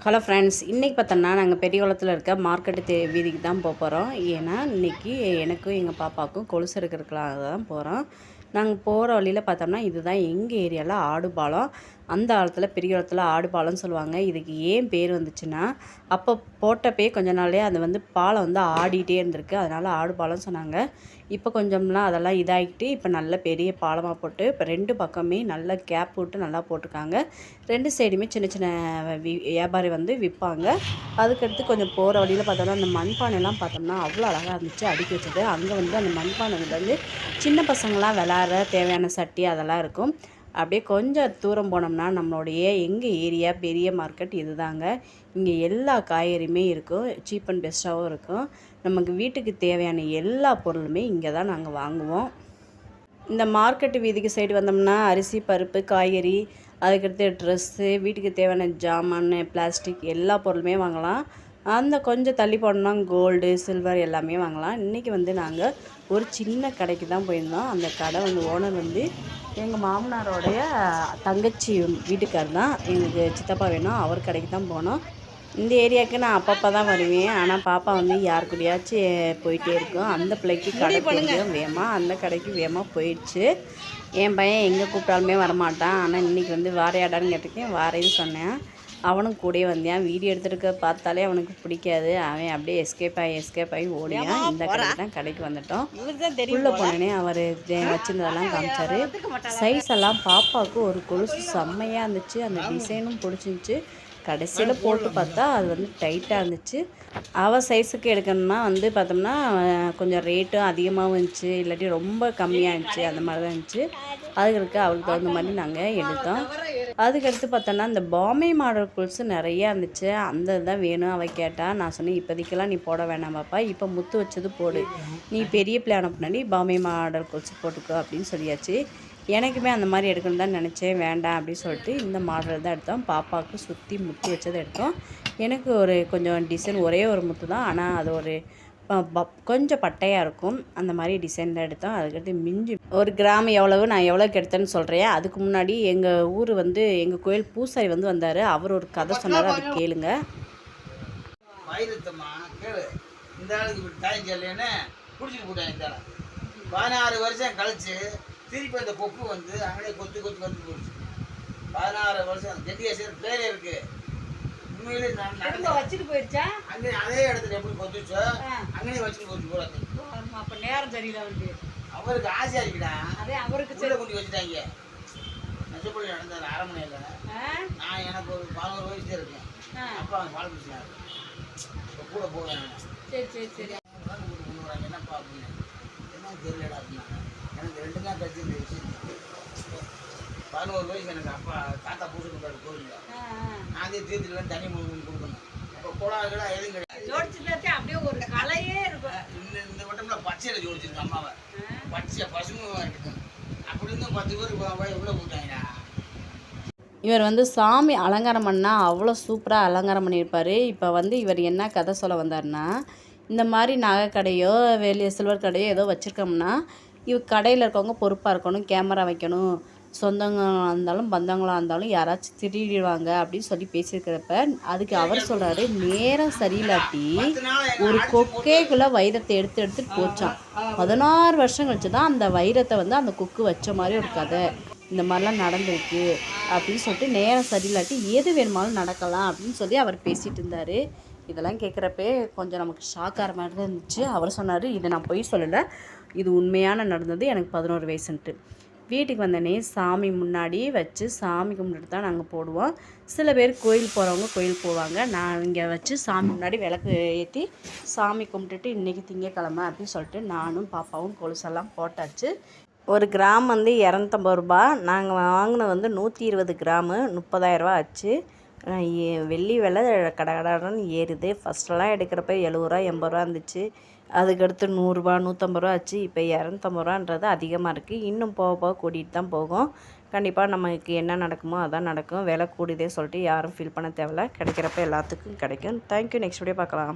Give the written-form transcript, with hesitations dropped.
Hello friends, இன்றைக்கி பார்த்தோன்னா நாங்கள் பெரியகுளத்தில் இருக்க மார்க்கெட்டு வீதிக்கு தான் போகிறோம். ஏன்னா இன்றைக்கி எனக்கும் எங்கள் பாப்பாவுக்கும் கொலுசு எடுக்கிறதுக்காக தான் போகிறோம். நாங்கள் போகிற வழியில் பார்த்தோம்னா இதுதான் எங்கள் ஏரியாவில் ஆடுபாலம். அந்த காலத்தில் பெரியகுளத்தில் ஆடுபாலம்னு சொல்லுவாங்க. இதுக்கு ஏன் பேர் வந்துச்சுன்னா, அப்போ போட்டப்பே கொஞ்ச நாளே அது பாலம் ஆடிட்டே இருந்திருக்கு. அதனால் ஆடுபாலம்னு சொன்னாங்க. இப்போ கொஞ்சம்லாம் அதெல்லாம் இதாகிட்டு இப்போ நல்ல பெரிய பாலமாக போட்டு இப்போ 2 பக்கமே நல்ல கேப் விட்டு நல்லா போட்டிருக்காங்க. 2 சைடுமே சின்ன சின்ன வியாபாரி விற்பாங்க. அதுக்கடுத்து கொஞ்சம் போகிற வழியில் பார்த்தோம்னா அந்த மண்பானைலாம் பார்த்தோம்னா அவ்வளோ அழகாக இருந்துச்சு அடுக்கி வச்சது. அங்கே அந்த மண்பானை சின்ன பசங்களாம் விளையாடுற தேவையான சட்டி அதெல்லாம் இருக்கும். அப்படியே கொஞ்சம் தூரம் போனோம்னா நம்மளுடைய எங்கள் ஏரியா பெரிய மார்க்கெட் இதுதாங்க. இங்கே எல்லா காய்கறியுமே இருக்கும். சீப் அண்ட் பெஸ்ட்டாகவும் இருக்கும். நமக்கு வீட்டுக்கு தேவையான எல்லா பொருளுமே இங்கே தான் நாங்கள் வாங்குவோம். இந்த மார்க்கெட்டு வீதிக்கு சைடு வந்தோம்னா அரிசி, பருப்பு, காய்கறி, அதுக்கடுத்து ட்ரெஸ்ஸு, வீட்டுக்கு தேவையான ஜாமான், பிளாஸ்டிக் எல்லா பொருளுமே வாங்கலாம். அந்த கொஞ்சம் தள்ளி போனோம்னா கோல்டு, சில்வர் எல்லாமே வாங்கலாம். இன்றைக்கி நாங்கள் ஒரு சின்ன கடைக்கு தான் போயிருந்தோம். அந்த கடை ஓனர் எங்கள் மாமனாரோடைய தங்கச்சி வீட்டுக்கார் தான். எங்களுக்கு சித்தப்பா வேணும், அவர் கடைக்கு தான் போனோம். இந்த ஏரியாவுக்கு நான் அப்பப்போ தான் வருவேன். ஆனால் பாப்பா யார் கூடயாச்சும் போயிட்டே இருக்கும். அந்த பிள்ளைக்கு கடை கொஞ்சம் வேகமாக அந்த கடைக்கு வேகமாக போயிடுச்சு. என் பையன் எங்கே கூப்பிட்டாலுமே வரமாட்டான். ஆனால் இன்றைக்கி வாரையாடான்னு கேட்டிருக்கேன், வாரேன்னு சொன்னேன். அவனும் கூடயே வந்தான். வீடியோ எடுத்துருக்க பார்த்தாலே அவனுக்கு பிடிக்காது. அவன் அப்படியே எஸ்கேப் ஆகி ஓடியான். இந்த கடைக்கு தான் கடைக்கு வந்துட்டோம். உள்ளே போனேனே அவர் வச்சுருந்ததெல்லாம் காமிச்சார். சைஸ் எல்லாம் பாப்பாவுக்கு ஒரு கொலுசு செம்மையாக இருந்துச்சு. அந்த டிசைனும் பிடிச்சிருந்துச்சி. கடைசியில் போட்டு பார்த்தா அது டைட்டாக இருந்துச்சு. அவள் சைஸுக்கு எடுக்கணும்னா பார்த்தோம்னா கொஞ்சம் ரேட்டும் அதிகமாகவும் இருந்துச்சு, இல்லாட்டி ரொம்ப கம்மியாக இருந்துச்சு. அந்த மாதிரி தான் இருந்துச்சு. அதுக்கு அவளுக்கு தகுந்த மாதிரி நாங்கள் எடுத்தோம். அதுக்கடுத்து பார்த்தோன்னா இந்த பாம்பே மாடல் கொலுசு நிறையா இருந்துச்சு. அந்த இதுதான் வேணும் அவள் கேட்டால். நான் சொன்னேன், இப்போதைக்கெல்லாம் நீ போட வேணாம் பாப்பா, இப்போ முத்து வச்சது போடு, நீ பெரிய பிள்ளையான பின்னாடி பாம்பே மாடல் கொலுசு போட்டுக்கோ அப்படின்னு சொல்லியாச்சு. எனக்குமே அந்த மாதிரி எடுக்கணும்னு தான் நினச்சேன். வேண்டாம் அப்படின்னு சொல்லிட்டு இந்த மாடல் தான் எடுத்தோம். பாப்பாவுக்கு சுற்றி முத்து வச்சதை எடுத்தோம். எனக்கு கொஞ்சம் டிசைன் ஒரே ஒரு முத்து தான், ஆனால் அது கொஞ்சம் பட்டையாக இருக்கும். அந்த மாதிரி டிசைனில் எடுத்தோம். அதுக்கடுத்து மிஞ்சி ஒரு கிராம் எவ்வளவு நான் எவ்வளோக்கு எடுத்தேன்னு சொல்கிறேன். அதுக்கு முன்னாடி எங்கள் ஊர் எங்கள் கோயில் பூசாரி வந்தார். அவர் ஒரு கதை சொன்னார், அது கேளுங்க. இந்த ஆளுக்கு டைம் இல்லைன்னு குடிச்சிட்டு போட்டாங்க. இந்த 16 வருஷம் கழிச்சு திருப்பி அந்த கொக்கு அங்கே கொத்து போச்சு. 16 வருஷம் ஜெட்டியாசர் பேரே இருக்கு. உண்மையிலே வச்சுட்டு போயிடுச்சா அங்கே அதே இடத்துல எப்படி கொத்துச்சோ அங்கேயே வச்சுட்டு போச்சு போல. அப்போ நேரம் தெரியல அவருக்கு ஆசையா இருக்குடா. அதே அவருக்கு கொண்டு வச்சுட்டாங்க. நெசப்பள்ளி நடந்தது அரண்மனையில். நான் எனக்கு ஒரு 11 வயசு இருக்கேன். அப்பா அவங்க பால் குடிச்சாரு. கூட போவேன். சரி என்னப்பா அப்படின்னு என்ன தெரியலடா அப்படின்னாங்க. எனக்கு 2 நாள் கழிச்சு இந்த விஷயம் 11 வயசு எனக்கு அப்பா தாத்தா பூசை கொடுத்தாரு கோயிலில். நான் தீர்த்துட்டு தண்ணி கொடுக்கணும். அப்போ கோலாகலாம் எதுவும் கிடையாது. அப்படியே ஒரு கலையே இருக்கும். இந்த வட்டம்ல பச்சையில் ஜோடிச்சிருக்கு அம்மாவை. பச்சை பசுமையாக இருக்கட்டும். அப்படி இருந்தும் 10 பேர் உள்ள போட்டாங்கடா. இவர் சாமி அலங்காரம் பண்ணால் அவ்வளோ சூப்பராக அலங்காரம் பண்ணியிருப்பார். இப்போ இவர் என்ன கதை சொல்ல வந்தார்னா, இந்த மாதிரி நகை கடையோ வெளியே சில்வர் கடையோ ஏதோ வச்சுருக்கோம்னா கடையில் இருக்கவங்க பொறுப்பாக இருக்கணும், கேமரா வைக்கணும், சொந்தங்களாக இருந்தாலும் பந்தங்களாக இருந்தாலும் யாராச்சும் திருடிடுவாங்க அப்படின்னு சொல்லி பேசியிருக்கிறப்ப அதுக்கு அவர் சொல்கிறாரு, நேரம் சரியில்லாட்டி ஒரு கொக்கைக்குள்ளே வைரத்தை எடுத்துகிட்டு போச்சான். 16 வருஷம் கழிச்சு தான் அந்த வைரத்தை அந்த கொக்கு வச்ச மாதிரி ஒரு கதை. இந்த மாதிரிலாம் நடந்திருக்கு அப்படின்னு சொல்லிட்டு நேரம் சரியில்லாட்டி எது வேணுமாலும் நடக்கலாம் அப்படின்னு சொல்லி அவர் பேசிகிட்டு இருந்தார். இதெல்லாம் கேட்குறப்பே கொஞ்சம் நமக்கு ஷாக்காகிற மாதிரி தான் இருந்துச்சு. அவர் சொன்னார், இதை நான் பொய் சொல்லலை, இது உண்மையான நடந்தது, எனக்கு 11 வயசுன்ட்டு. வீட்டுக்கு வந்தோடனே சாமி முன்னாடி வச்சு சாமி கும்பிட்டுட்டு தான் நாங்கள் போடுவோம். சில பேர் கோயில் போகிறவங்க கோயில் போவாங்க. நான் இங்கே வச்சு சாமி முன்னாடி விளக்கு ஏற்றி சாமி கும்பிட்டுட்டு இன்றைக்கி திங்கக்கிழமை அப்படின்னு சொல்லிட்டு நானும் பாப்பாவும் கொலுசெல்லாம் போட்டாச்சு. ஒரு கிராம் 250 ரூபா. நாங்கள் வாங்கினது 120 கிராமு 30,000 ரூபா ஆச்சு. வெள்ளி விலை கடகடன்னு ஏறுது. ஃபஸ்ட்டெல்லாம் எடுக்கிறப்ப 70 ரூபா 80 ரூபா இருந்துச்சு. அதுக்கடுத்து 100 ரூபா 150 ரூபா ஆச்சு. இப்போ 250 ரூபான்றது அதிகமாக இருக்குது. இன்னும் போக போக கூட்டிகிட்டு தான் போகும். கண்டிப்பாக நமக்கு என்ன நடக்குமோ அதான் நடக்கும். விலை கூடுதே சொல்லிட்டு யாரும் ஃபீல் பண்ண தேவையில்ல. கிடைக்கிறப்ப எல்லாத்துக்கும் கிடைக்கும். தேங்க்யூ. நெக்ஸ்ட் வீடியோ பார்க்கலாம்.